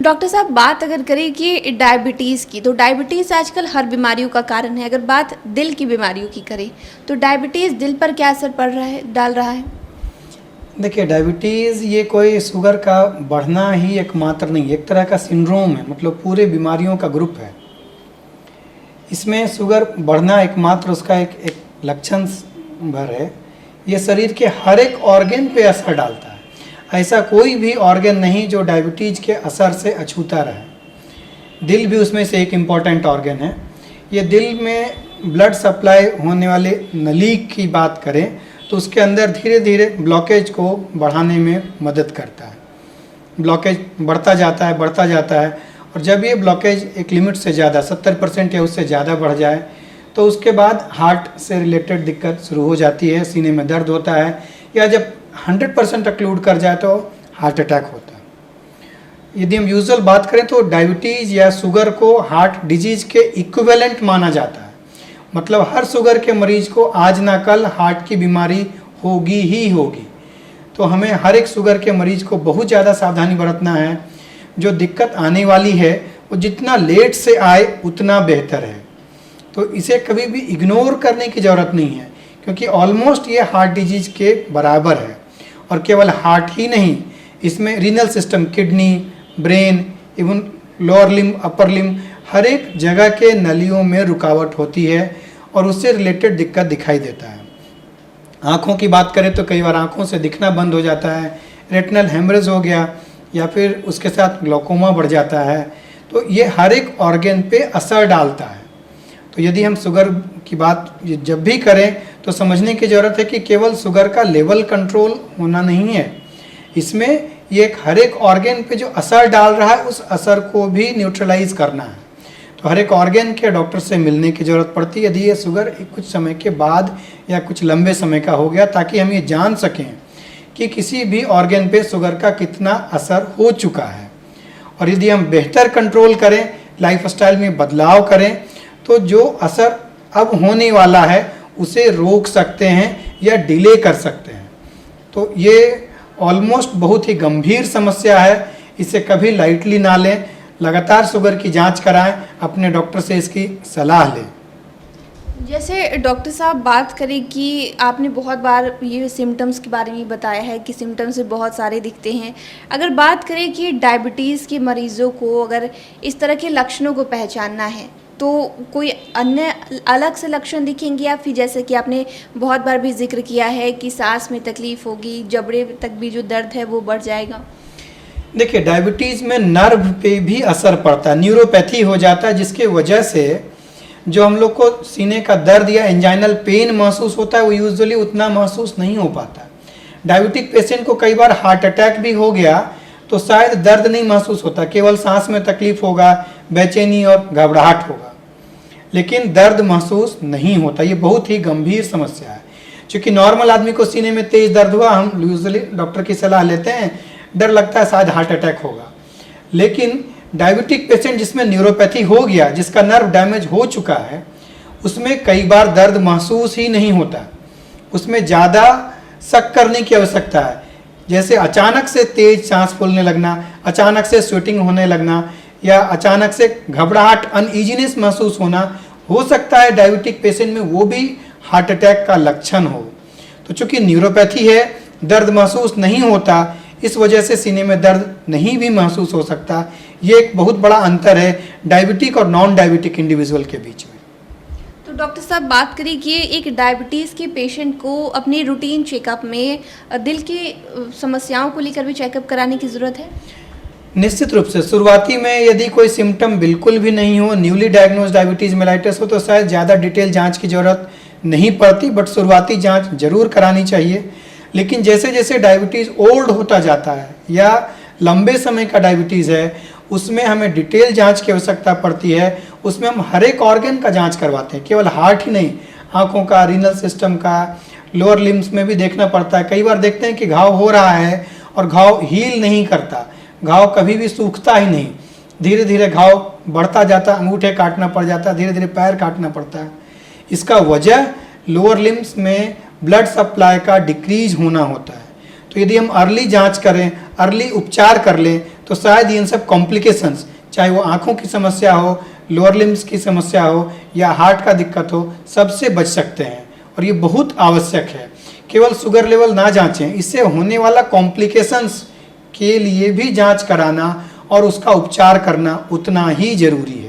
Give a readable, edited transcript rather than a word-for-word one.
Doctor साहब, बात अगर करें कि डायबिटीज़ की, तो डायबिटीज़ आजकल हर बीमारियों का कारण है। अगर बात दिल की बीमारियों की करें तो डायबिटीज़ दिल पर क्या असर पड़ रहा है, डाल रहा है? देखिए, डायबिटीज़ ये कोई शुगर का बढ़ना ही एकमात्र नहीं, एक तरह का सिंड्रोम है, मतलब पूरे बीमारियों का ग्रुप है। इसमें शुगर बढ़ना एकमात्र उसका एक लक्षण भर है। ये शरीर के हर एक ऑर्गन पे असर डालता है। ऐसा कोई भी ऑर्गन नहीं जो डायबिटीज़ के असर से अछूता रहे। दिल भी उसमें से एक इम्पॉर्टेंट ऑर्गन है। ये दिल में ब्लड सप्लाई होने वाले नली की बात करें तो उसके अंदर धीरे धीरे ब्लॉकेज को बढ़ाने में मदद करता है। ब्लॉकेज बढ़ता जाता है और जब ये ब्लॉकेज एक लिमिट से ज़्यादा 70% या उससे ज़्यादा बढ़ जाए तो उसके बाद हार्ट से रिलेटेड दिक्कत शुरू हो जाती है। सीने में दर्द होता है, या जब 100% अक्लूड कर जाए तो हार्ट अटैक होता है। यदि हम यूजुअल बात करें तो डायबिटीज़ या शुगर को हार्ट डिजीज़ के इक्विवेलेंट माना जाता है। मतलब हर शुगर के मरीज को आज ना कल हार्ट की बीमारी होगी ही होगी। तो हमें हर एक शुगर के मरीज को बहुत ज़्यादा सावधानी बरतना है। जो दिक्कत आने वाली है वो जितना लेट से आए उतना बेहतर है। तो इसे कभी भी इग्नोर करने की ज़रूरत नहीं है, क्योंकि ऑलमोस्ट ये हार्ट डिजीज़ के बराबर है। और केवल हार्ट ही नहीं, इसमें renal system, kidney, brain, even lower limb, upper limb, हर एक जगह के नलियों में रुकावट होती है और उससे रिलेटेड दिक्कत दिखाई देता है। आँखों की बात करें तो कई बार आँखों से दिखना बंद हो जाता है, रेटिनल हेमरेज हो गया, या फिर उसके साथ ग्लूकोमा बढ़ जाता है। तो ये हर एक ऑर्गन पे असर डालता है। तो यदि हम शुगर की बात जब भी करें तो समझने की ज़रूरत है कि केवल शुगर का लेवल कंट्रोल होना नहीं है, इसमें ये एक हर एक ऑर्गन पे जो असर डाल रहा है उस असर को भी न्यूट्रलाइज करना है। तो हर एक ऑर्गन के डॉक्टर से मिलने की ज़रूरत पड़ती है यदि ये शुगर कुछ समय के बाद या कुछ लंबे समय का हो गया, ताकि हम ये जान सकें कि किसी भी ऑर्गन पे शुगर का कितना असर हो चुका है। और यदि हम बेहतर कंट्रोल करें, लाइफस्टाइल में बदलाव करें, तो जो असर अब होने वाला है उसे रोक सकते हैं या डिले कर सकते हैं। तो ये ऑलमोस्ट बहुत ही गंभीर समस्या है, इसे कभी लाइटली ना लें। लगातार शुगर की जांच कराएं, अपने डॉक्टर से इसकी सलाह लें। जैसे डॉक्टर साहब बात करें कि आपने बहुत बार ये सिम्टम्स के बारे में बताया है कि सिम्टम्स बहुत सारे दिखते हैं। अगर बात करें कि डायबिटीज़ के मरीज़ों को अगर इस तरह के लक्षणों को पहचानना है तो कोई अन्य अलग से लक्षण दिखेंगे, या फिर जैसे कि आपने बहुत बार भी जिक्र किया है कि सांस में तकलीफ़ होगी, जबड़े तक भी जो दर्द है वो बढ़ जाएगा? देखिए, डायबिटीज़ में नर्व पे भी असर पड़ता है, न्यूरोपैथी हो जाता है, जिसके वजह से जो हम लोग को सीने का दर्द या एंजाइनल पेन महसूस होता है वो यूजुअली उतना महसूस नहीं हो पाता। डायबिटिक पेशेंट को कई बार हार्ट अटैक भी हो गया तो शायद दर्द नहीं महसूस होता, केवल सांस में तकलीफ होगा, बेचैनी और घबराहट होगा, लेकिन दर्द महसूस नहीं होता। ये बहुत ही गंभीर समस्या है। क्योंकि नॉर्मल आदमी को सीने में तेज दर्द हुआ, हम यूजुअली डॉक्टर की सलाह लेते हैं, डर लगता है शायद हार्ट अटैक होगा। लेकिन डायबिटिक पेशेंट जिसमें न्यूरोपैथी हो गया, जिसका नर्व डैमेज हो चुका है, उसमें कई बार दर्द महसूस ही नहीं होता। उसमें ज़्यादा शक करने की आवश्यकता है, जैसे अचानक से तेज सांस फूलने लगना, अचानक से स्वेटिंग होने लगना, या अचानक से घबराहट, अनईजीनेस महसूस होना, हो सकता है डायबिटिक पेशेंट में वो भी हार्ट अटैक का लक्षण हो। तो चूंकि न्यूरोपैथी है, दर्द महसूस नहीं होता, इस वजह से सीने में दर्द नहीं भी महसूस हो सकता। ये एक बहुत बड़ा अंतर है डायबिटिक और नॉन डायबिटिक इंडिविजुअल के बीच में। तो डॉक्टर साहब बात करें कि एक डायबिटीज़ के पेशेंट को अपनी रूटीन चेकअप में दिल की समस्याओं को लेकर भी चेकअप कराने की ज़रूरत है? निश्चित रूप से शुरुआती में यदि कोई सिम्टम बिल्कुल भी नहीं हो, न्यूली डायग्नोज डायबिटीज़ मेलाइटिस हो, तो शायद ज़्यादा डिटेल जांच की ज़रूरत नहीं पड़ती, बट शुरुआती जांच जरूर करानी चाहिए। लेकिन जैसे जैसे डायबिटीज़ ओल्ड होता जाता है या लंबे समय का डायबिटीज़ है, उसमें हमें डिटेल जांच की आवश्यकता पड़ती है। उसमें हम हर एक ऑर्गन का जांच करवाते हैं, केवल हार्ट ही नहीं, आँखों का, रीनल सिस्टम का, लोअर लिम्स में भी देखना पड़ता है। कई बार देखते हैं कि घाव हो रहा है और घाव हील नहीं करता, घाव कभी भी सूखता ही नहीं, धीरे धीरे घाव बढ़ता जाता, अंगूठे काटना पड़ जाता, धीरे धीरे पैर काटना पड़ता है। इसका वजह लोअर लिम्स में ब्लड सप्लाई का डिक्रीज होना होता है। तो यदि हम अर्ली जांच करें, अर्ली उपचार कर लें, तो शायद इन सब कॉम्प्लिकेशंस, चाहे वो आँखों की समस्या हो, लोअर लिम्स की समस्या हो या हार्ट का दिक्कत हो, सबसे बच सकते हैं। और ये बहुत आवश्यक है। केवल शुगर लेवल ना जांचें, इससे होने वाला कॉम्प्लिकेशंस के लिए भी जांच कराना और उसका उपचार करना उतना ही जरूरी है।